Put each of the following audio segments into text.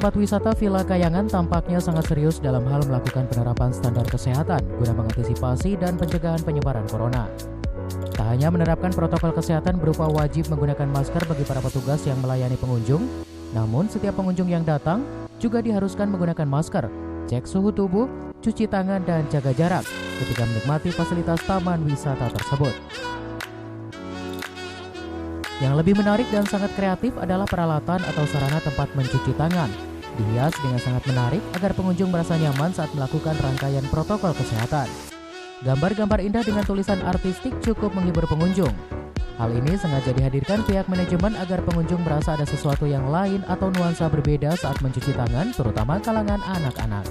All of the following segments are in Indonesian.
tempat wisata Villa Kayangan tampaknya sangat serius dalam hal melakukan penerapan standar kesehatan guna mengantisipasi dan pencegahan penyebaran corona. Tak hanya menerapkan protokol kesehatan berupa wajib menggunakan masker bagi para petugas yang melayani pengunjung, namun setiap pengunjung yang datang juga diharuskan menggunakan masker, cek suhu tubuh, cuci tangan, dan jaga jarak ketika menikmati fasilitas taman wisata tersebut. Yang lebih menarik dan sangat kreatif adalah peralatan atau sarana tempat mencuci tangan. Dihias dengan sangat menarik agar pengunjung merasa nyaman saat melakukan rangkaian protokol kesehatan. Gambar-gambar indah dengan tulisan artistik cukup menghibur pengunjung. Hal ini sengaja dihadirkan pihak manajemen agar pengunjung merasa ada sesuatu yang lain atau nuansa berbeda saat mencuci tangan, terutama kalangan anak-anak.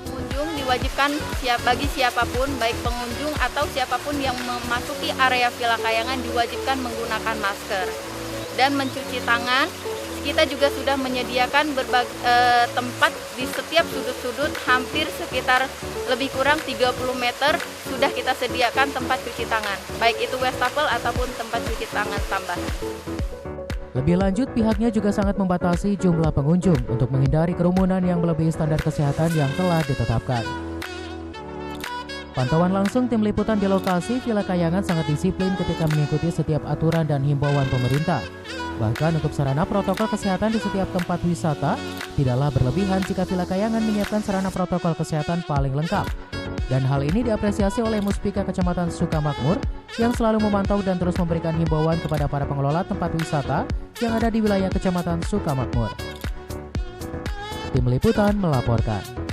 Pengunjung diwajibkan bagi siapapun, baik pengunjung atau siapapun yang memasuki area Villa Kayangan diwajibkan menggunakan masker dan mencuci tangan. Kita juga sudah menyediakan tempat di setiap sudut-sudut, hampir sekitar lebih kurang 30 meter sudah kita sediakan tempat cuci tangan, baik itu wastafel ataupun tempat cuci tangan tambahan. Lebih lanjut, pihaknya juga sangat membatasi jumlah pengunjung untuk menghindari kerumunan yang melebihi standar kesehatan yang telah ditetapkan. Pantauan langsung tim liputan di lokasi Villa Kayangan sangat disiplin ketika mengikuti setiap aturan dan himbauan pemerintah. Bahkan untuk sarana protokol kesehatan di setiap tempat wisata, tidaklah berlebihan jika Villa Kayangan menyiapkan sarana protokol kesehatan paling lengkap. Dan hal ini diapresiasi oleh Muspika Kecamatan Sukamakmur yang selalu memantau dan terus memberikan himbauan kepada para pengelola tempat wisata yang ada di wilayah Kecamatan Sukamakmur. Tim liputan melaporkan.